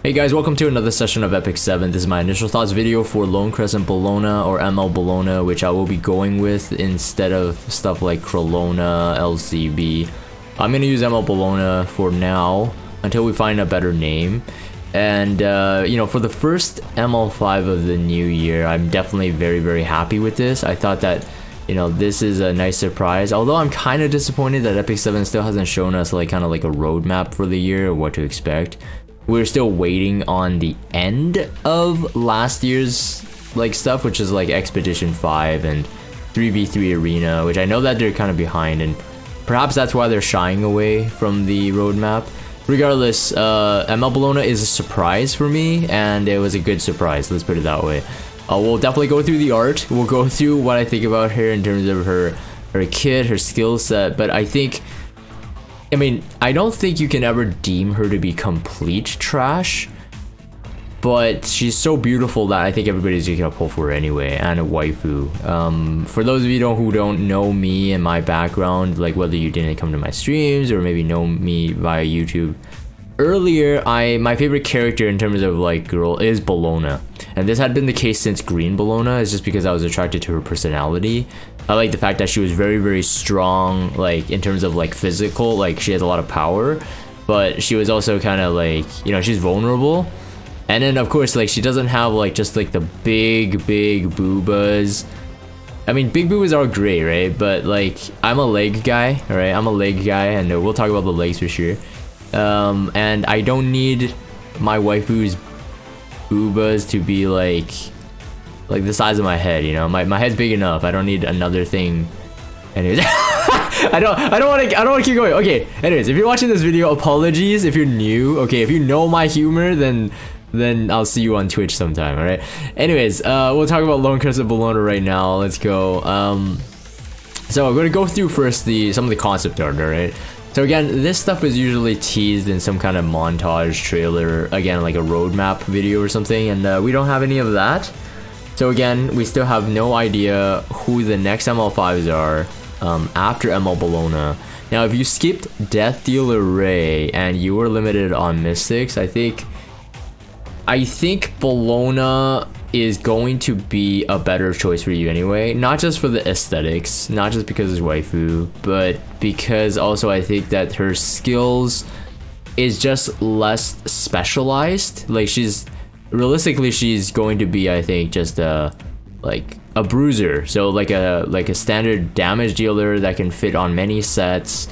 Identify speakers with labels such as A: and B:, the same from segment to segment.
A: Hey guys, welcome to another session of Epic 7. This is my initial thoughts video for Lone Crescent Bellona or ML Bellona, which I will be going with instead of stuff like Crolona, LCB. I'm gonna use ML Bellona for now until we find a better name. And you know, for the first ML5 of the new year, I'm definitely very happy with this. I thought that, you know, this is a nice surprise, although I'm kind of disappointed that Epic 7 still hasn't shown us like kind of like a roadmap for the year or what to expect. We're still waiting on the end of last year's like stuff, which is like Expedition 5 and 3v3 Arena, which I know that they're kind of behind, and perhaps that's why they're shying away from the roadmap. Regardless, ML Bellona is a surprise for me, and it was a good surprise, let's put it that way. We'll definitely go through the art, we'll go through what I think about her in terms of her kit, her skill set, but I mean, I don't think you can ever deem her to be complete trash, but she's so beautiful that I think everybody's gonna pull for her anyway, and a waifu. For those of you who don't know me and my background, like whether you didn't come to my streams or maybe know me via YouTube, earlier, my favorite character in terms of like girl is Bellona, and this had been the case since Green Bellona. It's just because I was attracted to her personality. I like the fact that she was very strong, like in terms of like physical, like she has a lot of power, but she was also kind of like, you know, she's vulnerable. And then of course, like she doesn't have like just like the big boobas. I mean, big boobas are great, right? But like, I'm a leg guy, all right? I'm a leg guy, and we'll talk about the legs for sure. And I don't need my waifu's boobas to be like the size of my head, you know. My head's big enough. I don't need another thing. Anyways, I don't want to keep going. Okay, anyways, if you're watching this video, apologies if you're new. Okay, if you know my humor, then I'll see you on Twitch sometime, all right? Anyways, we'll talk about Lone Crescent Bellona right now. Let's go. So I'm going to go through first some of the concept art, all right? So again, this stuff is usually teased in some kind of montage trailer, again, like a roadmap video or something, and we don't have any of that. So again, we still have no idea who the next ML5s are after ML Bellona. Now, if you skipped Death Dealer Ray and you were limited on Mystics, I think Bellona is going to be a better choice for you anyway. Not just for the aesthetics, not just because it's waifu, but because also I think that her skills is just less specialized. Like realistically, she's going to be, I think, just like a bruiser, so like a standard damage dealer that can fit on many sets.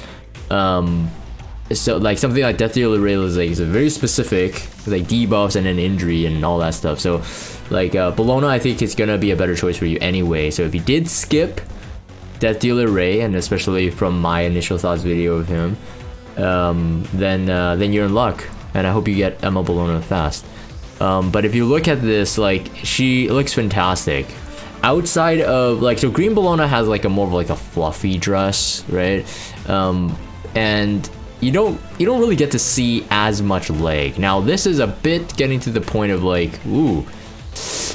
A: So like something like Death Dealer Ray is a very specific, like debuffs and then injury and all that stuff. So like Bellona, I think it's gonna be a better choice for you anyway. So if you did skip Death Dealer Ray, and especially from my initial thoughts video of him, then you're in luck, and I hope you get ML Bellona fast. But if you look at this, like, she looks fantastic. Outside of like, so Green Bellona has like a more of like a fluffy dress, right? And you don't really get to see as much leg. Now this is a bit getting to the point of like, ooh,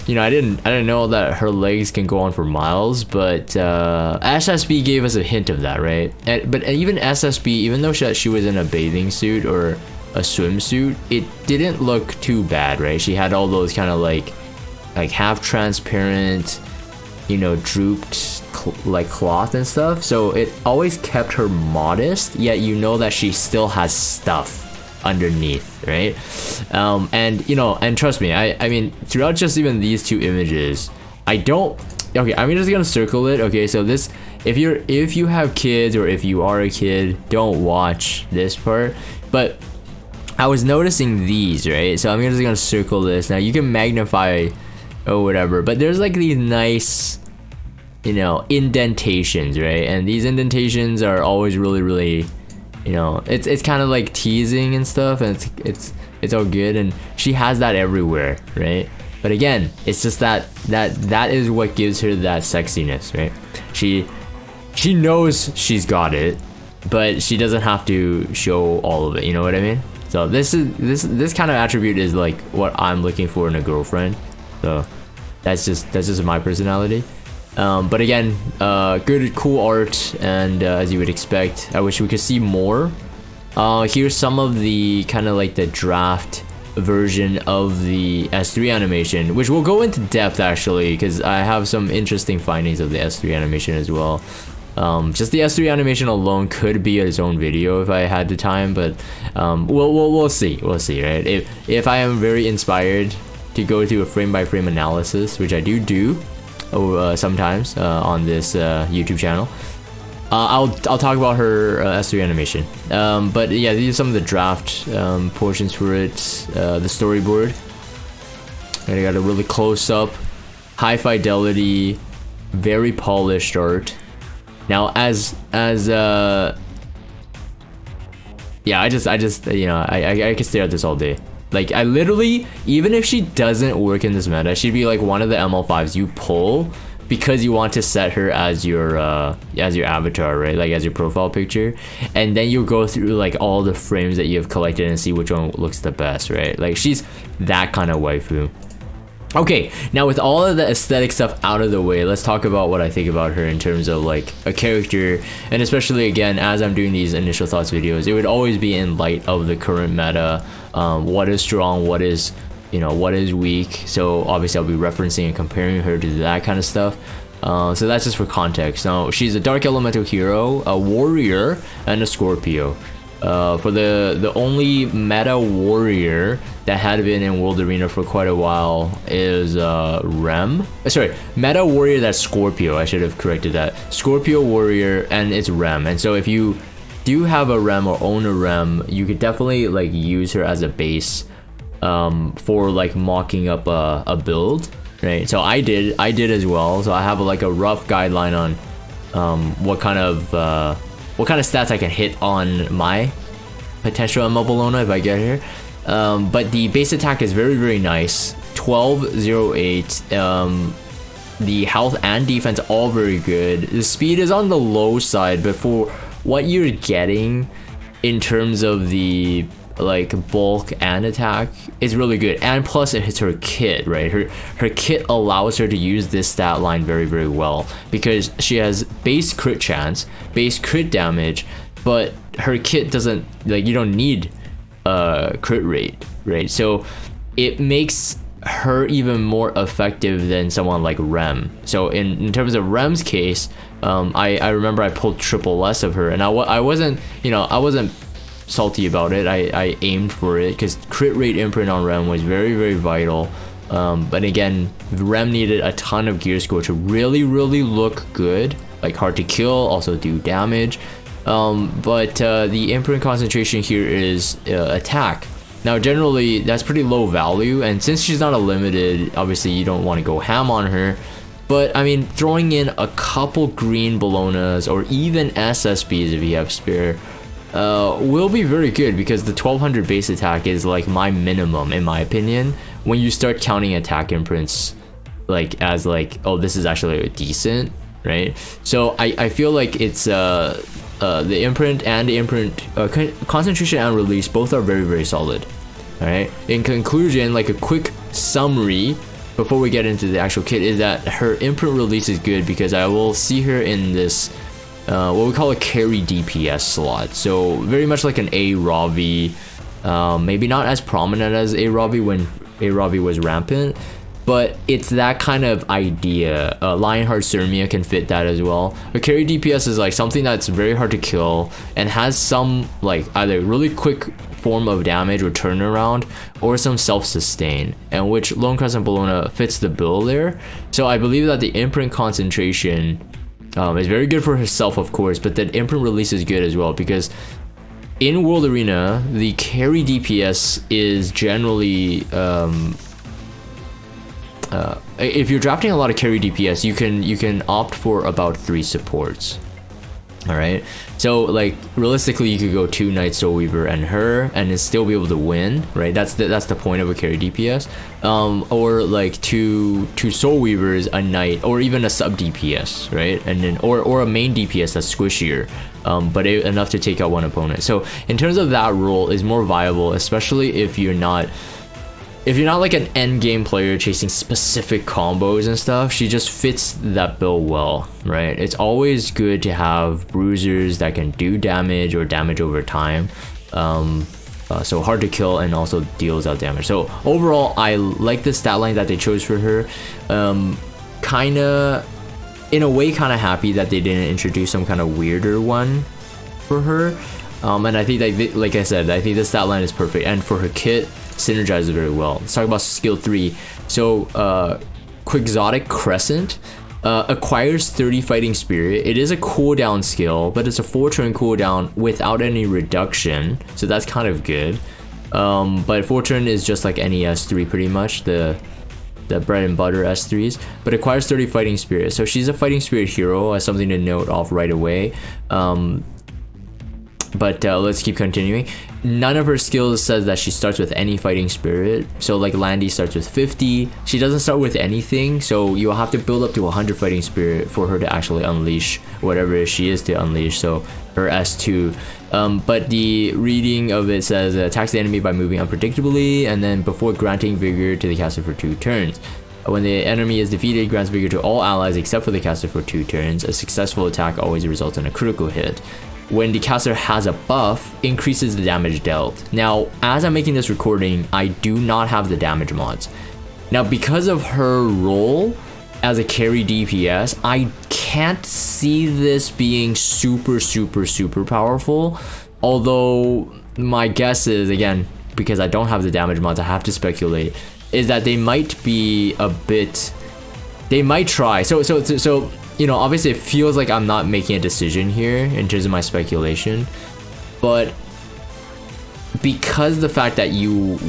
A: you know, I didn't know that her legs can go on for miles, but SSB gave us a hint of that, right? But even SSB, even though she was in a bathing suit or a swimsuit, it didn't look too bad, right? She had all those kind of like half transparent, you know, drooped like cloth and stuff, so it always kept her modest, yet you know that she still has stuff underneath, right? And you know, and trust me, I mean, throughout just even these two images, I'm just gonna circle it. Okay, so this, if you have kids or if you are a kid, don't watch this part, but I was noticing these, right? So I'm just gonna circle this. Now you can magnify or whatever, but there's like these nice, you know, indentations, right? And these indentations are always really, you know, it's kind of like teasing and stuff, and it's all good, and she has that everywhere, right? But again, it's just that is what gives her that sexiness, right? She knows she's got it, but she doesn't have to show all of it, you know what I mean? So this kind of attribute is like what I'm looking for in a girlfriend. So that's just my personality. But again, good, cool art, and as you would expect, I wish we could see more. Here's some of the kind of like the draft version of the S3 animation, which we'll go into depth actually, because I have some interesting findings of the S3 animation as well. Just the S3 animation alone could be its own video if I had the time, but we'll see, right? If I am very inspired to go through a frame-by-frame analysis, which I do sometimes on this YouTube channel, I'll talk about her S3 animation. But yeah, these are some of the draft portions for it. The storyboard. And I got a really close-up, high fidelity, very polished art. Now, yeah, I just you know, I could stare at this all day. Like, I literally, even if she doesn't work in this meta, she'd be like one of the ML5s you pull because you want to set her as your avatar, right? Like as your profile picture, and then you go through like all the frames that you have collected and see which one looks the best, right? Like, she's that kind of waifu. Okay, now with all of the aesthetic stuff out of the way, let's talk about what I think about her in terms of like a character, and especially again, as I'm doing these initial thoughts videos, it would always be in light of the current meta. What is strong, what is, you know, what is weak. So obviously I'll be referencing and comparing her to that kind of stuff. So that's just for context. Now, she's a dark elemental hero, a warrior, and a Scorpio. For the only meta warrior that had been in World Arena for quite a while is Rem. Sorry, meta warrior that's Scorpio. I should have corrected that. Scorpio warrior, and it's Rem. And so if you do have a Rem or own a Rem, you could definitely like use her as a base for like mocking up a build, right? So I did as well. So I have like a rough guideline on what kind of stats I can hit on my potential ML Bellona if I get here. But the base attack is very nice. 1208. The health and defense all very good. The speed is on the low side, but for what you're getting in terms of the like bulk and attack is really good, and plus it hits her kit, right? Her kit allows her to use this stat line very well, because she has base crit chance, base crit damage, but her kit doesn't, like, you don't need crit rate, right? So it makes her even more effective than someone like Rem. So in terms of Rem's case, I remember I pulled triple less of her, and I wasn't, you know, I wasn't salty about it. I aimed for it because crit rate imprint on Rem was very vital. But again, Rem needed a ton of gear score to really look good, like hard to kill, also do damage. But the imprint concentration here is attack. Now generally that's pretty low value, and since she's not a limited, obviously you don't want to go ham on her. But I mean, throwing in a couple green Bellonas or even SSBs if you have spare will be very good, because the 1200 base attack is like my minimum in my opinion when you start counting attack imprints like as like, oh, this is actually decent, right? So I feel like it's the imprint and the imprint concentration and release both are very solid. All right, in conclusion, like a quick summary before we get into the actual kit is that her imprint release is good because I will see her in this what we call a carry DPS slot. So very much like an A Ravi, maybe not as prominent as A Ravi when A Ravi was rampant, but it's that kind of idea. Lionheart Sermia can fit that as well. A carry DPS is like something that's very hard to kill and has some like either really quick form of damage or turnaround or some self-sustain, and which Lone Crescent Bellona fits the bill there. So I believe that the imprint concentration is very good for herself, of course, but the imprint release is good as well, because in World Arena the carry DPS is generally if you're drafting a lot of carry DPS, you can opt for about 3 supports. All right, so like realistically you could go 2 Night Soul Weaver and her and still be able to win, right? That's the point of a carry DPS. Or like two Soul Weavers, a Knight, or even a sub DPS, right? And then or a main DPS that's squishier, but enough to take out one opponent. So in terms of that role is more viable, especially if you're not like an end game player chasing specific combos and stuff. She just fits that bill well, right? It's always good to have bruisers that can do damage or damage over time. So hard to kill and also deals out damage. So overall, I like the stat line that they chose for her. Kinda, in a way, kinda happy that they didn't introduce some kind of weirder one for her. And I think like I said, I think the stat line is perfect, and for her kit, synergizes very well. Let's talk about skill 3. So Quixotic Crescent acquires 30 fighting spirit. It is a cooldown skill, but it's a 4-turn cooldown without any reduction, so that's kind of good. But 4-turn is just like any S3 pretty much, the bread and butter S3s, but acquires 30 fighting spirit. So she's a fighting spirit hero, as something to note off right away. But let's keep continuing. None of her skills says that she starts with any fighting spirit. So like Landy starts with 50. She doesn't start with anything, so you'll have to build up to 100 fighting spirit for her to actually unleash whatever she is to unleash, so her S2. But the reading of it says attacks the enemy by moving unpredictably, and then before granting vigor to the caster for 2 turns. When the enemy is defeated, grants vigor to all allies except for the caster for 2 turns. A successful attack always results in a critical hit. When the caster has a buff, increases the damage dealt. Now, as I'm making this recording, I do not have the damage mods. Now, because of her role as a carry DPS, I can't see this being super powerful. Although, my guess is, again, because I don't have the damage mods, I have to speculate, is that they might be a bit... They might try. So you know, obviously it feels like I'm not making a decision here in terms of my speculation, but because the fact that you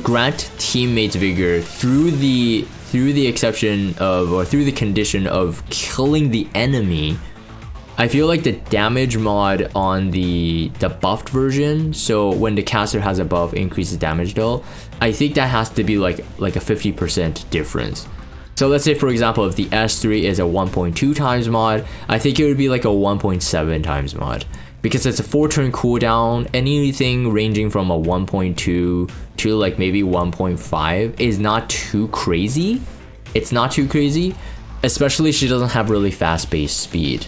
A: grant teammates vigor through the exception of, or through the condition of killing the enemy, I feel like the damage mod on the buffed version, so when the caster has a buff, increases damage dealt, I think that has to be like a 50% difference. So let's say, for example, if the S3 is a 1.2 times mod, I think it would be like a 1.7 times mod. Because it's a 4-turn cooldown, anything ranging from a 1.2 to like maybe 1.5 is not too crazy. It's not too crazy, especially she doesn't have really fast-paced speed.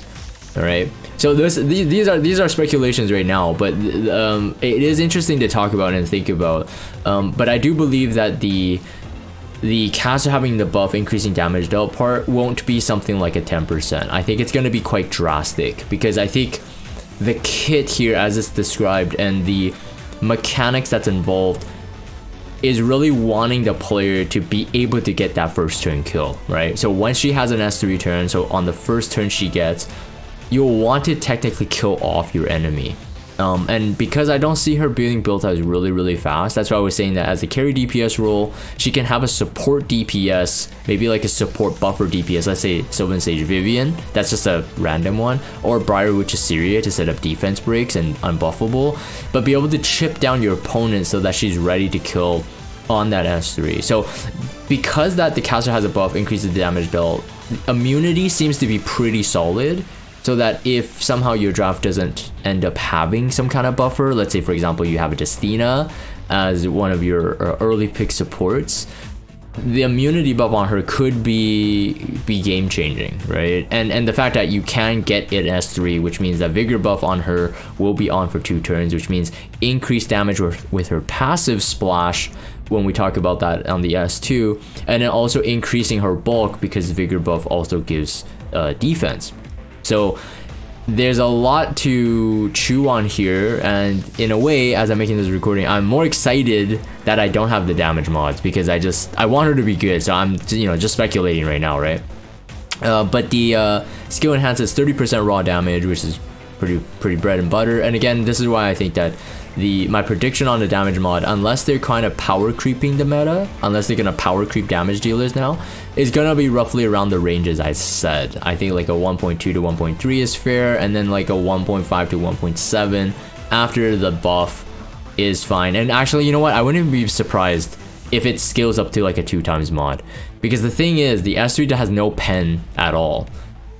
A: Alright, so these are speculations right now, but it is interesting to talk about and think about. But I do believe that the caster having the buff increasing damage dealt part won't be something like a 10%. I think it's going to be quite drastic, because I think the kit here as it's described and the mechanics that's involved is really wanting the player to be able to get that first turn kill, right? So when she has an S3 turn, so on the first turn she gets, you'll want to technically kill off your enemy. And because I don't see her being built as really fast, that's why I was saying that as a carry DPS role, she can have a support DPS, maybe like a support buffer DPS, let's say Sylvan Sage Vivian, that's just a random one, or Briarwitch Assyria to set up defense breaks and unbuffable, but be able to chip down your opponent so that she's ready to kill on that S3. So because that the caster has a buff, increases the damage dealt, immunity seems to be pretty solid. So that if somehow your draft doesn't end up having some kind of buffer, let's say for example you have a Destina as one of your early pick supports, the immunity buff on her could be game changing, right? And the fact that you can get it S3, which means that vigor buff on her will be on for 2 turns, which means increased damage with her passive splash when we talk about that on the S2, and then also increasing her bulk because vigor buff also gives defense. So there's a lot to chew on here, and in a way, as I'm making this recording, I'm more excited that I don't have the damage mods, because I want her to be good, so I'm just speculating right now, right? But the skill enhances 30% raw damage, which is pretty bread and butter. And again, this is why I think that my prediction on the damage mod, unless they're kind of power creeping the meta, unless they're gonna power creep damage dealers now, is gonna be roughly around the ranges I said. I think like a 1.2 to 1.3 is fair, and then like a 1.5 to 1.7 after the buff is fine. And actually, you know what, I wouldn't be surprised if it scales up to like a 2 times mod, because the thing is, the S3 has no pen at all.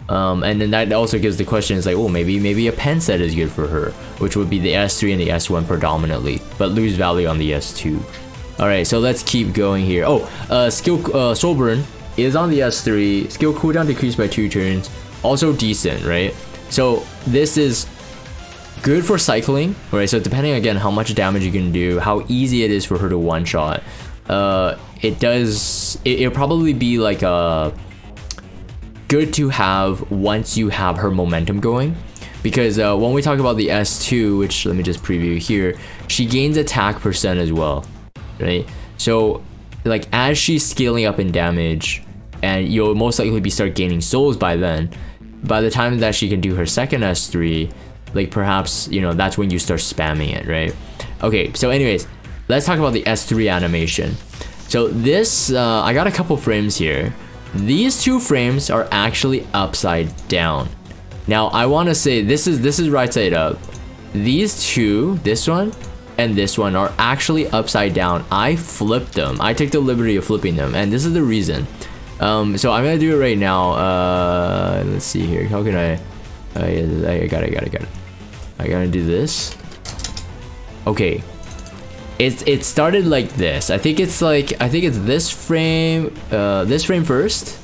A: And then that also gives the question, is like, oh, maybe a pen set is good for her, which would be the S3 and the S1 predominantly, but lose value on the S2. Alright, so let's keep going here. Oh, skill Soulburn is on the S3, skill cooldown decreased by 2 turns, also decent, right? So this is good for cycling, right? So depending again how much damage you can do, how easy it is for her to one shot, it'll probably be like a good to have once you have her momentum going, because when we talk about the S2, which let me just preview here, she gains attack percent as well, right? So like as she's scaling up in damage, and you'll most likely start gaining souls by then, by the time that she can do her second S3, like perhaps, you know, that's when you start spamming it, right? Okay, so anyways, let's talk about the S3 animation. So this, I got a couple frames here. These 2 frames are actually upside down. Now I want to say this is right side up. These 2, this one and this one, are actually upside down. I flipped them. I took the liberty of flipping them, and this is the reason. So I'm gonna do it right now. Let's see here. How can I got it. I gotta do this. Okay. It started like this. I think it's this frame first,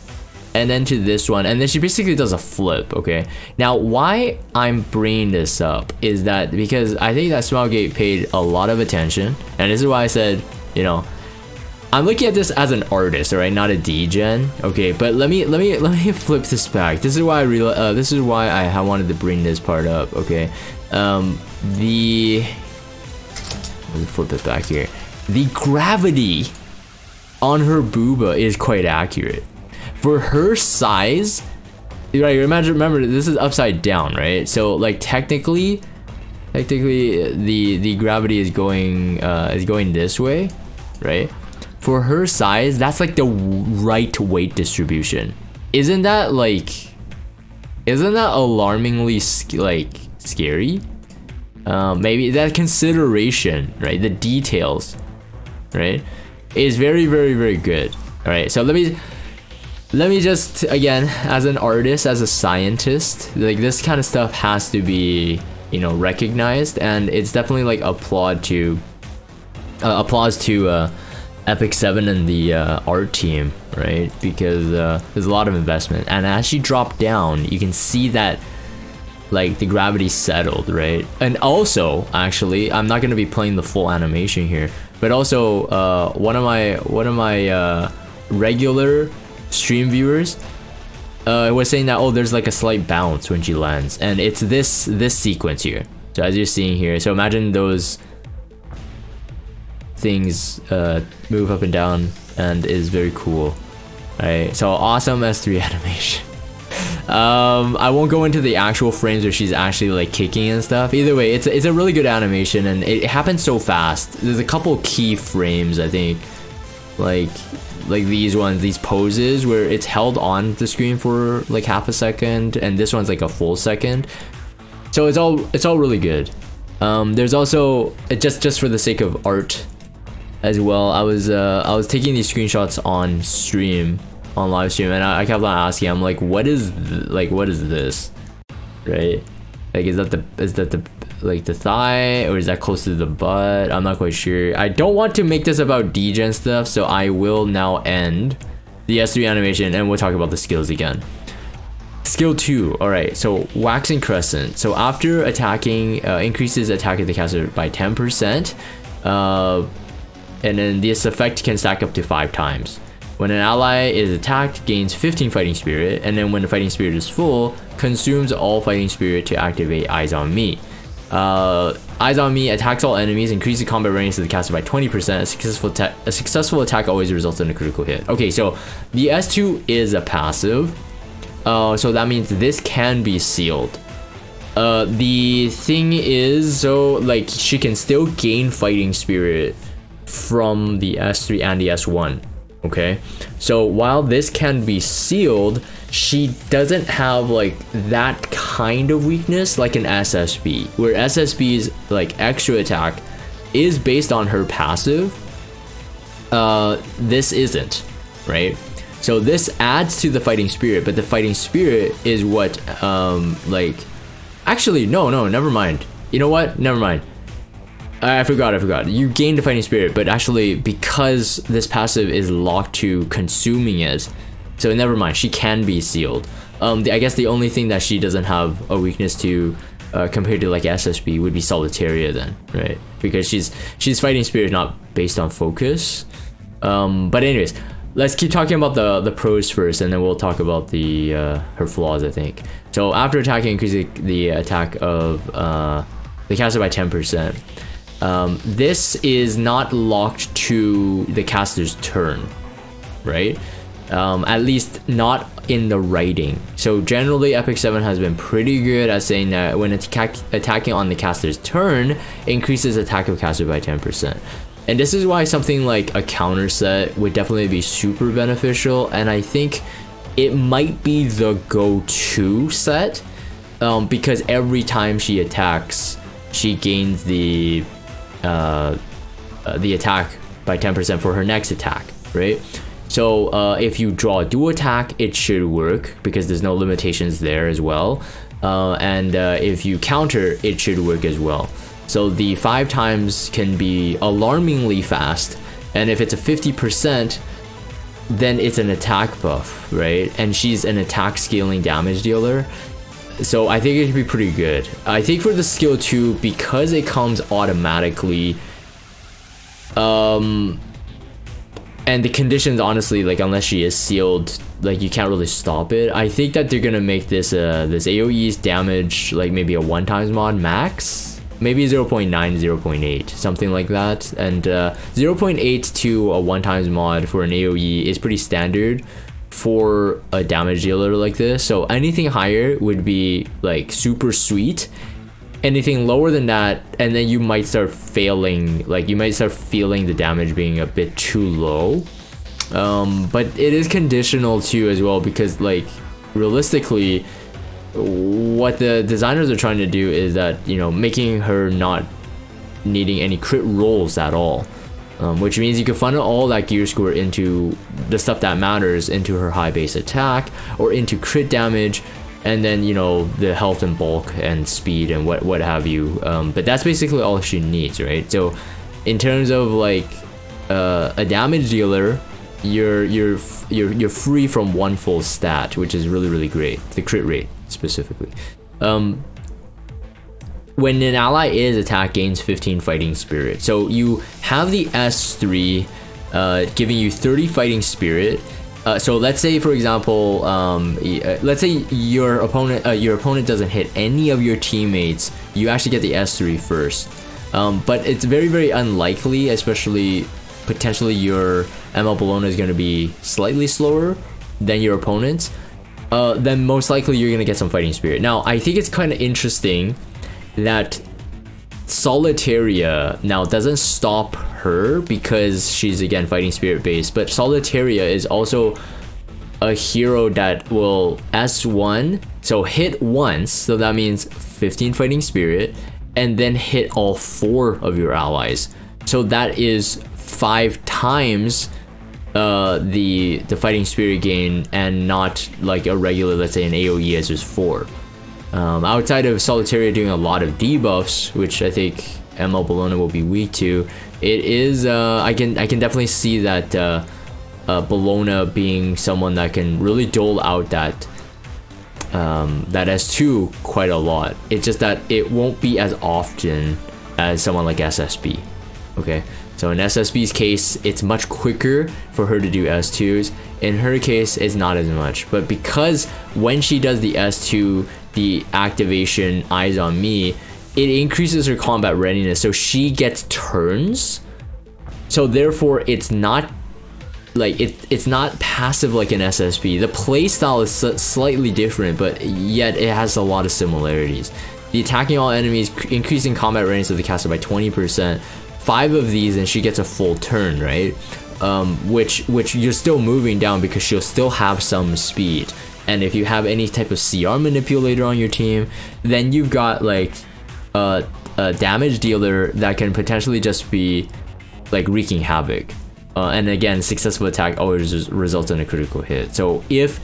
A: and then to this one, and then she basically does a flip. Okay, now why I'm bringing this up is that because I think that Smilegate paid a lot of attention, and this is why I said, you know, I'm looking at this as an artist, all right, not a degen. Okay, but let me flip this back. This is why I wanted to bring this part up. Okay, let me flip it back here. The gravity on her booba is quite accurate for her size, right? Remember this is upside down, right? So like technically the gravity is going this way, right? For her size, that's like the right weight distribution. Isn't that alarmingly scary? Maybe that consideration, right? The details, right, is very, very, very good. All right, so let me just, again, as an artist, as a scientist, like this kind of stuff has to be, you know, recognized, and it's definitely like applause to Epic 7 and the art team, right? Because there's a lot of investment, and as she dropped down, you can see that like the gravity settled, right? And also, actually, I'm not gonna be playing the full animation here, but also one of my regular stream viewers was saying that, oh, there's like a slight bounce when she lands, and it's this sequence here. So as you're seeing here, so imagine those things move up and down, and is very cool. Right, so awesome S3 animation. I won't go into the actual frames where she's actually like kicking and stuff. Either way, it's a really good animation, and it happens so fast. There's a couple key frames, I think, like these ones, these poses where it's held on the screen for like half a second, and this one's like a full second. So it's all really good. There's also, just for the sake of art as well, I was taking these screenshots on stream, on live stream, and I kept on asking, I'm like, what is this, right? Like, is that the like the thigh, or is that close to the butt? I'm not quite sure. I don't want to make this about degen stuff, so I will now end the S3 animation, and we'll talk about the skills again. Skill 2, all right, so waxing crescent. So after attacking, increases attack of the caster by 10%, and then this effect can stack up to 5 times. When an ally is attacked, gains 15 fighting spirit, and then when the fighting spirit is full, consumes all fighting spirit to activate Eyes on Me. Eyes on Me attacks all enemies, increases combat range of the caster by 20%. A successful attack always results in a critical hit. Okay, so the S2 is a passive, so that means this can be sealed. The thing is, so like she can still gain fighting spirit from the S3 and the S1. Okay, so while this can be sealed, she doesn't have like that kind of weakness like an SSB, where SSB's like extra attack is based on her passive. This isn't, right? So this adds to the fighting spirit, but the fighting spirit is what like, actually no, never mind. You know what, never mind. I forgot. You gain the fighting spirit, but actually because this passive is locked to consuming it, so never mind, she can be sealed. I guess the only thing that she doesn't have a weakness to compared to like SSB would be Solitaria then, right? Because she's fighting spirit not based on focus. But anyways, let's keep talking about the pros first, and then we'll talk about the her flaws, I think. So after attacking, increasing the attack of the caster by 10%. This is not locked to the caster's turn, right? At least not in the writing. So generally Epic 7 has been pretty good at saying that when attacking on the caster's turn, increases attack of caster by 10%. And this is why something like a counter set would definitely be super beneficial, and I think it might be the go-to set, because every time she attacks, she gains the attack by 10% for her next attack, right? So if you draw a dual attack, it should work because there's no limitations there as well. And if you counter, it should work as well. So the 5 times can be alarmingly fast, and if it's a 50%, then it's an attack buff, right? And she's an attack scaling damage dealer. So I think it should be pretty good. I think for the skill 2, because it comes automatically, and the conditions, honestly, like unless she is sealed, like you can't really stop it. I think that they're gonna make this this AoE's damage like maybe a 1x mod max, maybe 0.9, 0.8, something like that. And 0.8 to a 1x mod for an AoE is pretty standard for a damage dealer like this. So anything higher would be like super sweet. Anything lower than that, and then you might start failing, like you might start feeling the damage being a bit too low. But it is conditional too as well, because like realistically what the designers are trying to do is that, you know, making her not needing any crit rolls at all, which means you can funnel all that gear score into the stuff that matters, into her high base attack or into crit damage, and then, you know, the health and bulk and speed and what have you. But that's basically all she needs, right? So in terms of like a damage dealer, you're free from one full stat, which is really great. The crit rate specifically. When an ally is attacked, gains 15 fighting spirit. So you have the S3 giving you 30 fighting spirit. So let's say, for example, let's say your opponent doesn't hit any of your teammates. You actually get the S3 first, but it's very unlikely, especially potentially your ML Bellona is going to be slightly slower than your opponents. Then most likely you're going to get some fighting spirit. Now I think it's kind of interesting that Solitaria now doesn't stop her because she's again fighting spirit based, but Solitaria is also a hero that will S1, so hit once, so that means 15 fighting spirit, and then hit all 4 of your allies, so that is 5 times the fighting spirit gain, and not like a regular, let's say an AoE as is 4. Outside of Solitaria doing a lot of debuffs, which I think ML Bellona will be weak to, it is I can definitely see that Bellona being someone that can really dole out that S2 quite a lot. It's just that it won't be as often as someone like SSB. Okay, so in SSB's case, it's much quicker for her to do S2s. In her case, it's not as much, but because when she does the S2, the activation Eyes on Me, it increases her combat readiness, so she gets turns. So therefore it's not like it's not passive like an SSB. The playstyle is slightly different, but yet it has a lot of similarities. The attacking all enemies, increasing combat readiness of the caster by 20%. 5 of these and she gets a full turn, right? Which you're still moving down because she'll still have some speed. And if you have any type of CR manipulator on your team, then you've got like a damage dealer that can potentially just be like wreaking havoc. And again, successful attack always results in a critical hit. So if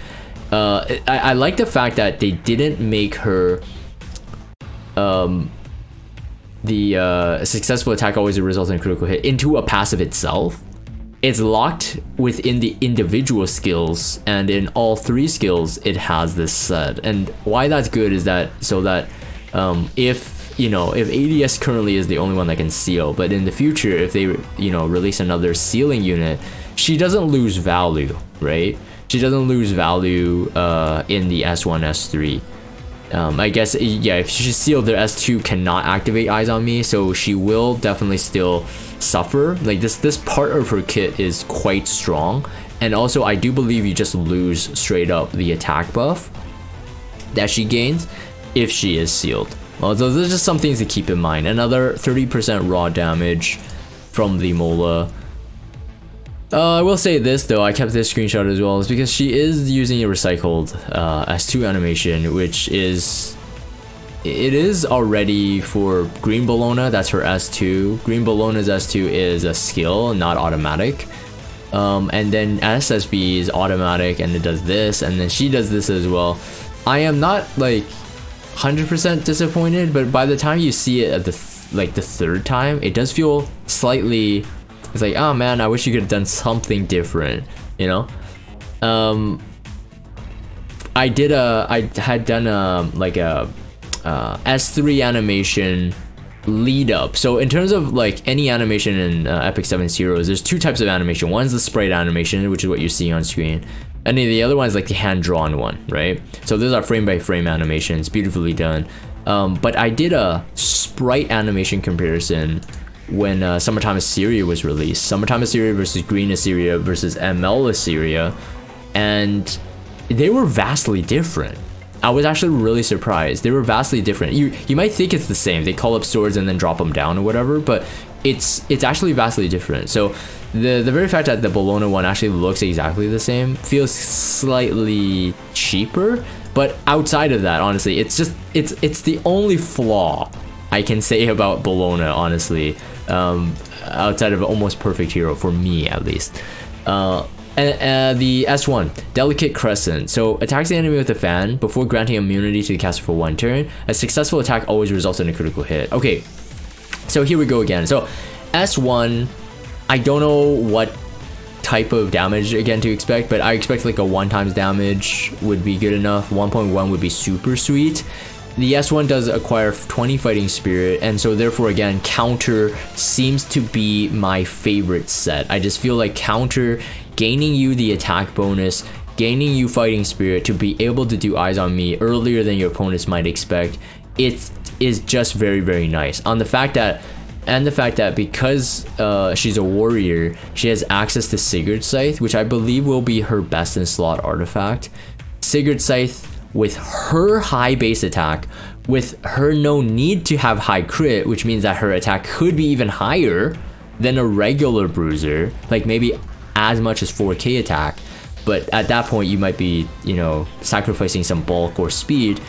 A: I like the fact that they didn't make her the successful attack always results in a critical hit into a passive itself. It's locked within the individual skills, and in all 3 skills it has this set. And why that's good is that so that If, you know, if ADS currently is the only one that can seal, but in the future, if they, you know, release another sealing unit, she doesn't lose value, right? She doesn't lose value in the S1, S3. I guess, yeah, if she's sealed, their S2 cannot activate Eyes on Me, so she will definitely still suffer. Like, this part of her kit is quite strong, and also I do believe you just lose straight up the attack buff that she gains if she is sealed. Well, so there's just some things to keep in mind. Another 30% raw damage from the Mola. I will say this though, I kept this screenshot as well, is because she is using a recycled S2 animation, which is, it is already for Green Bellona, that's her S2. Green Bellona's S2 is a skill, not automatic. And then SSB is automatic and it does this, and then she does this as well. I am not like 100% disappointed, but by the time you see it at the third time, it does feel slightly, it's like, oh man, I wish you could have done something different, you know? I had done a S3 animation lead up. So in terms of like any animation in Epic 7 Heroes, there's two types of animation. One's the sprite animation, which is what you're seeing on screen. And then the other one is like the hand-drawn one, right? So those are frame-by-frame animations, beautifully done. But I did a sprite animation comparison when Summertime Assyria was released. Summertime Assyria versus Green Assyria versus ML Assyria, and they were vastly different. I was actually really surprised. They were vastly different. You might think it's the same. They call up swords and then drop them down or whatever, but it's actually vastly different. So the very fact that the Bellona one actually looks exactly the same feels slightly cheaper, but outside of that, honestly, it's the only flaw I can say about Bellona, honestly, outside of an almost perfect hero for me at least. And the S1, Delicate Crescent. So attacks the enemy with a fan before granting immunity to the caster for 1 turn. A successful attack always results in a critical hit. Okay, so here we go again. So S1, I don't know what type of damage again to expect, but I expect like a 1 times damage would be good enough. 1.1 would be super sweet. The S1 does acquire 20 fighting spirit, and so therefore again, counter seems to be my favorite set. I just feel like counter, gaining you the attack bonus, gaining you fighting spirit to be able to do Eyes on Me earlier than your opponents might expect, it is just very, very nice. On the fact that, and the fact that because she's a warrior, she has access to Sigurd's Scythe, which I believe will be her best in slot artifact. Sigurd's Scythe, with her high base attack, with her no need to have high crit, which means that her attack could be even higher than a regular bruiser, like maybe as much as 4k attack, but at that point you might be, you know, sacrificing some bulk or speed.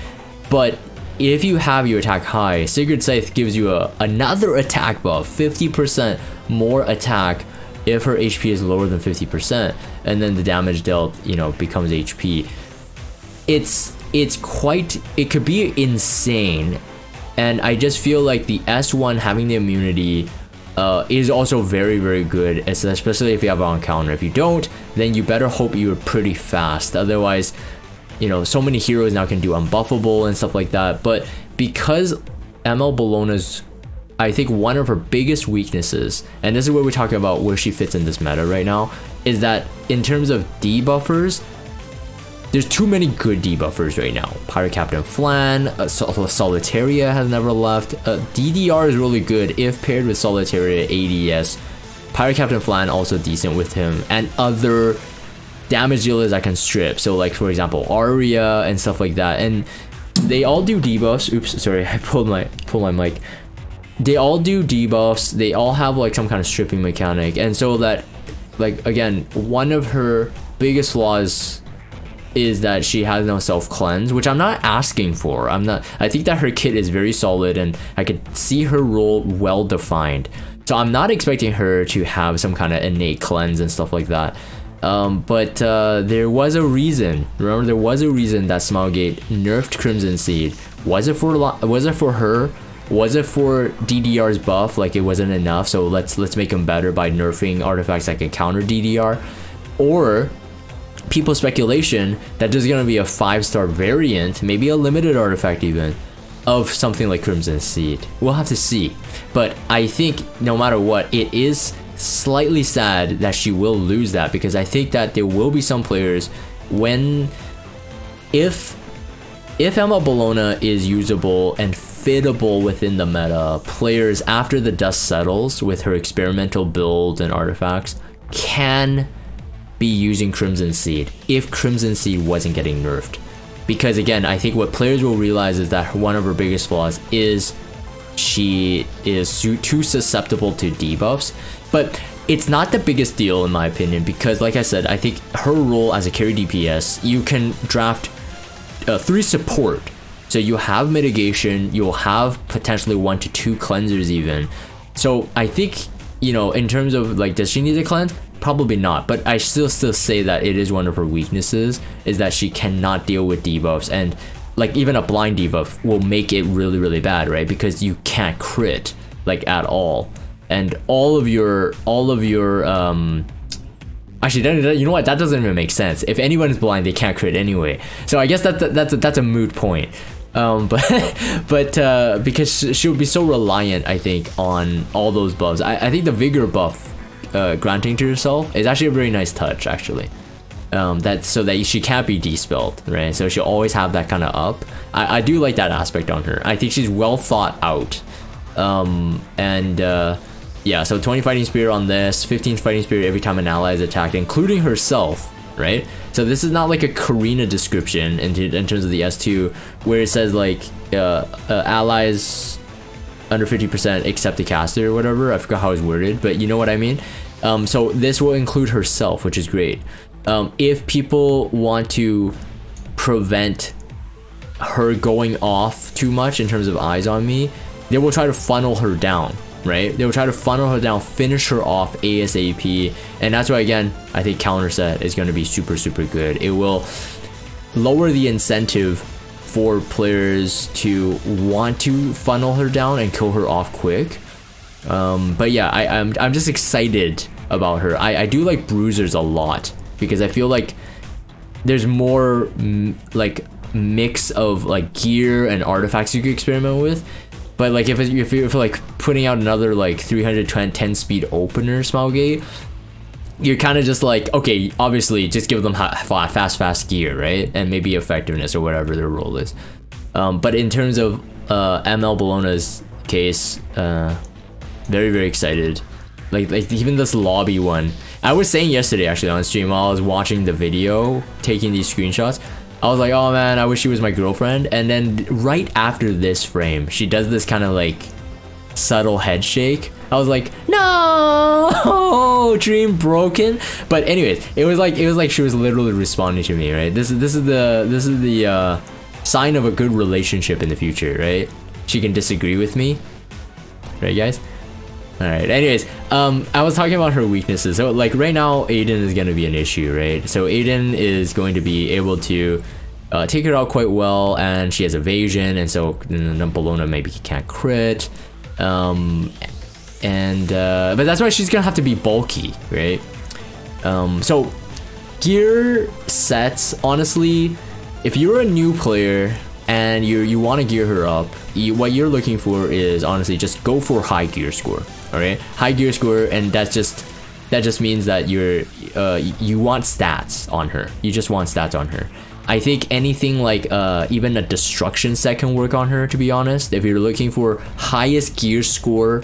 A: But if you have your attack high, Sigurd's Scythe gives you another attack buff, 50% more attack if her HP is lower than 50%, and then the damage dealt, you know, becomes HP. It's quite, it could be insane, and I just feel like the S1 having the immunity is also very, very good, especially if you have it on counter. If you don't, then you better hope you're pretty fast. Otherwise, you know, so many heroes now can do unbuffable and stuff like that. But because ML Bellona's, I think one of her biggest weaknesses, and this is where we're talking about where she fits in this meta right now, is that in terms of debuffers, there's too many good debuffers right now. Pirate Captain Flan, Solitaria has never left. DDR is really good if paired with Solitaria ADS. Pirate Captain Flan also decent with him, and other damage dealers that can strip. So like for example, Arya and stuff like that. And they all do debuffs. Oops, sorry, I pulled my mic. They all do debuffs. They all have like some kind of stripping mechanic, and so that, like, again, one of her biggest flaws is that she has no self-cleanse, which I'm not asking for. I think that her kit is very solid and I could see her role well defined. So I'm not expecting her to have some kind of innate cleanse and stuff like that. But there was a reason. Remember, there was a reason that Smilegate nerfed Crimson Seed. Was it for her? Was it for DDR's buff? Like it wasn't enough, so let's make him better by nerfing artifacts that can counter DDR? Or people's speculation that there's gonna be a 5-star variant, maybe a limited artifact even, of something like Crimson Seed. We'll have to see. But I think no matter what, it is slightly sad that she will lose that, because I think that there will be some players when if ML Bellona is usable and fittable within the meta, players after the dust settles with her experimental builds and artifacts can be using Crimson Seed if Crimson Seed wasn't getting nerfed. Because again, I think what players will realize is that one of her biggest flaws is she is too susceptible to debuffs. But it's not the biggest deal in my opinion, because like I said, I think her role as a carry DPS, you can draft 3 support. So you have mitigation, you'll have potentially 1 to 2 cleansers even. So I think, you know, in terms of like, does she need a cleanse? Probably not, but I still say that it is one of her weaknesses, is that she cannot deal with debuffs, and like even a blind debuff will make it really bad, right? Because you can't crit like at all, and all of your actually, you know what, that doesn't even make sense. If anyone is blind, they can't crit anyway, so I guess that's a moot point. But because she would be so reliant, I think, on all those buffs. I think the vigor buff granting to herself is actually a very nice touch, actually. That's so that she can't be dispelled, right? So she'll always have that kind of up. I do like that aspect on her. I think she's well thought out. Yeah, so 20 fighting spirit on this, 15 fighting spirit every time an ally is attacked, including herself, right? So this is not like a Karina description in terms of the S2, where it says like allies under 50% except the caster or whatever. I forgot how it's worded, but you know what I mean. So this will include herself, which is great. If people want to prevent her going off too much in terms of eyes on me, they will try to funnel her down, right? They will try to funnel her down, finish her off ASAP, and that's why, again, I think counter set is going to be super good. It will lower the incentive for players to want to funnel her down and kill her off quick. But yeah, I'm just excited about her. I do like bruisers a lot, because I feel like there's more like mix of like gear and artifacts you could experiment with. But like if you're like putting out another like 310 speed opener Smilegate, you're kind of just like, okay, obviously just give them fast gear, right? And maybe effectiveness or whatever their role is. But in terms of ML Bellona's case, very excited. Like even this lobby one, I was saying yesterday actually on stream while I was watching the video, taking these screenshots, I was like, oh man, I wish she was my girlfriend. And then right after this frame, she does this kind of like subtle head shake. I was like, no, dream broken. But anyways, it was like she was literally responding to me, right? This is the sign of a good relationship in the future, right? She can disagree with me, right, guys? All right. Anyways, I was talking about her weaknesses. So like right now, Aiden is going to be an issue, right? So Aiden is going to be able to take her out quite well, and she has evasion, and so Bellona maybe can't crit. But that's why she's gonna have to be bulky, right? So gear sets, honestly, if you're a new player and you want to gear her up, what you're looking for is honestly just go for high gear score. All right, high gear score, and that just means that you want stats on her. You just want stats on her. I think anything like even a destruction set can work on her, to be honest. If you're looking for highest gear score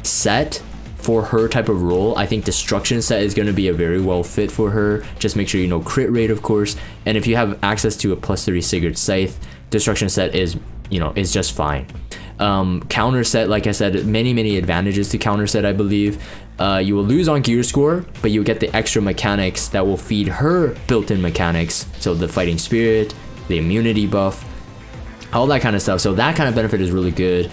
A: set for her type of role, I think destruction set is going to be a very well fit for her. Just make sure you know crit rate, of course, and if you have access to a +3 Sigurd Scythe, destruction set is just fine. Counter set, like I said, many advantages to counter set, I believe. You will lose on gear score, but you'll get the extra mechanics that will feed her built-in mechanics. So the fighting spirit, the immunity buff, all that kind of stuff. So that kind of benefit is really good.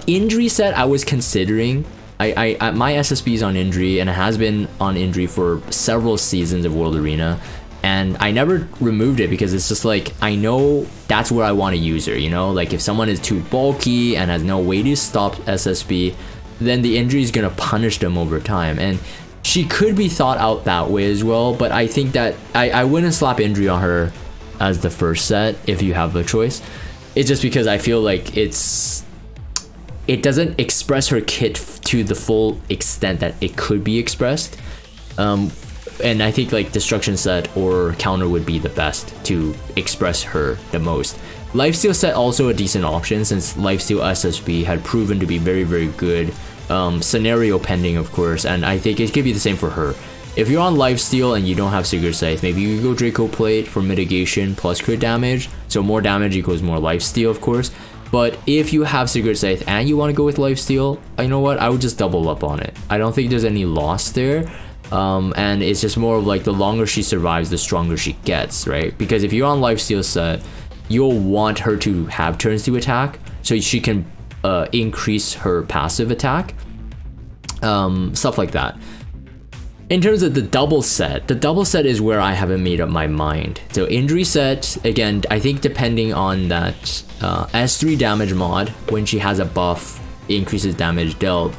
A: Injury set, I was considering. My SSB is on injury, and it has been on injury for several seasons of World Arena. And I never removed it because it's just like, I know that's where I want to use her, you know? Like if someone is too bulky and has no way to stop SSB, then the injury is going to punish them over time. And she could be thought out that way as well, but I think that I wouldn't slap injury on her as the first set if you have the choice. It's just because I feel like it doesn't express her kit to the full extent that it could be expressed. And I think like destruction set or counter would be the best to express her the most. Lifesteal set also a decent option, since Lifesteal SSB had proven to be very, very good. Scenario pending, of course, and I think it could be the same for her. If you're on Lifesteal and you don't have Secret Scythe, maybe you could go Draco Plate for mitigation plus crit damage. So more damage equals more Lifesteal, of course. But if you have Secret Scythe and you want to go with Lifesteal, you know what? I would just double up on it. I don't think there's any loss there. And it's just more of like the longer she survives, the stronger she gets, right? Because if you're on Lifesteal set, you'll want her to have turns to attack so she can increase her passive attack. Stuff like that. In terms of the double set is where I haven't made up my mind. So injury set, again, I think depending on that S3 damage mod, when she has a buff, increases damage dealt.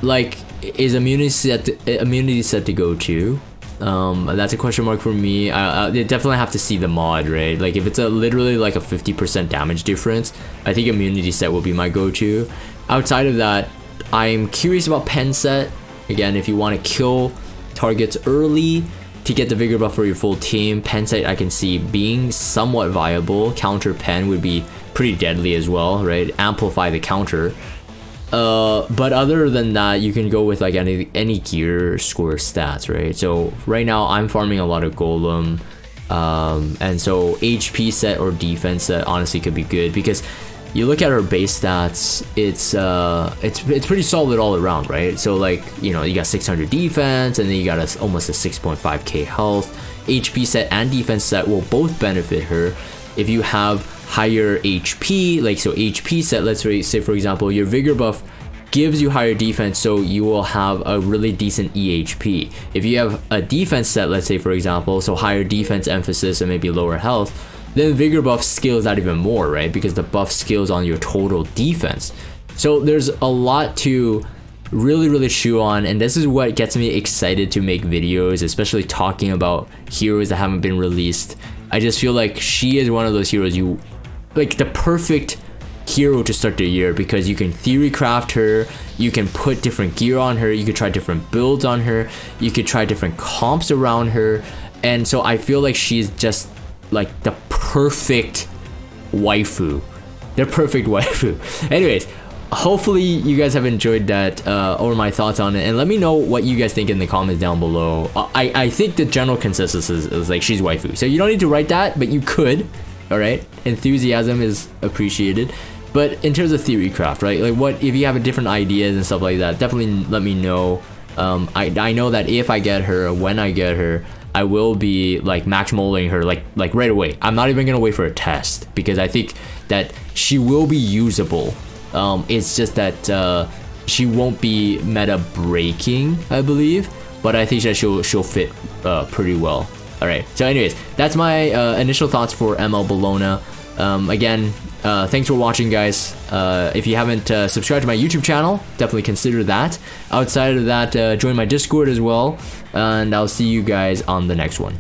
A: Like, is immunity set to go to? That's a question mark for me. They definitely have to see the mod, right? Like if it's literally like a 50% damage difference, I think immunity set will be my go-to. Outside of that, I'm curious about pen set. Again, if you want to kill targets early to get the vigor buff for your full team, pen set I can see being somewhat viable. Counter pen would be pretty deadly as well, right? Amplify the counter. But other than that, you can go with like any gear score stats, right? So right now I'm farming a lot of golem, and so HP set or defense set honestly could be good, because you look at her base stats, it's pretty solid all around, right? So like, you know, you got 600 defense, and then you got almost a 6.5k health. HP set and defense set will both benefit her. If you have higher HP, like so HP set, let's say for example, your vigor buff gives you higher defense, so you will have a really decent EHP. If you have a defense set, let's say for example, so higher defense emphasis and maybe lower health, then vigor buff scales that even more, right? Because the buff scales on your total defense. So there's a lot to really chew on, and this is what gets me excited to make videos, especially talking about heroes that haven't been released. I just feel like she is one of those heroes like the perfect hero to start the year, because you can Theorycraft her, you can put different gear on her, you could try different builds on her, you could try different comps around her, and so I feel like she's just like the perfect waifu. The perfect waifu. Anyways, hopefully you guys have enjoyed that or my thoughts on it, and let me know what you guys think in the comments down below. I think the general consensus is like she's waifu, so you don't need to write that, but you could. All right, enthusiasm is appreciated. But in terms of Theorycraft, right, like what if you have different ideas and stuff like that, definitely let me know. I know that if I get her, when I get her, I will be like max molding her like right away. I'm not even gonna wait for a test, because I think that she will be usable. It's just that she won't be meta breaking, I believe, but I think that she'll fit pretty well. Alright, so anyways, that's my initial thoughts for ML Bellona. Again, thanks for watching, guys. If you haven't subscribed to my YouTube channel, definitely consider that. Outside of that, join my Discord as well, and I'll see you guys on the next one.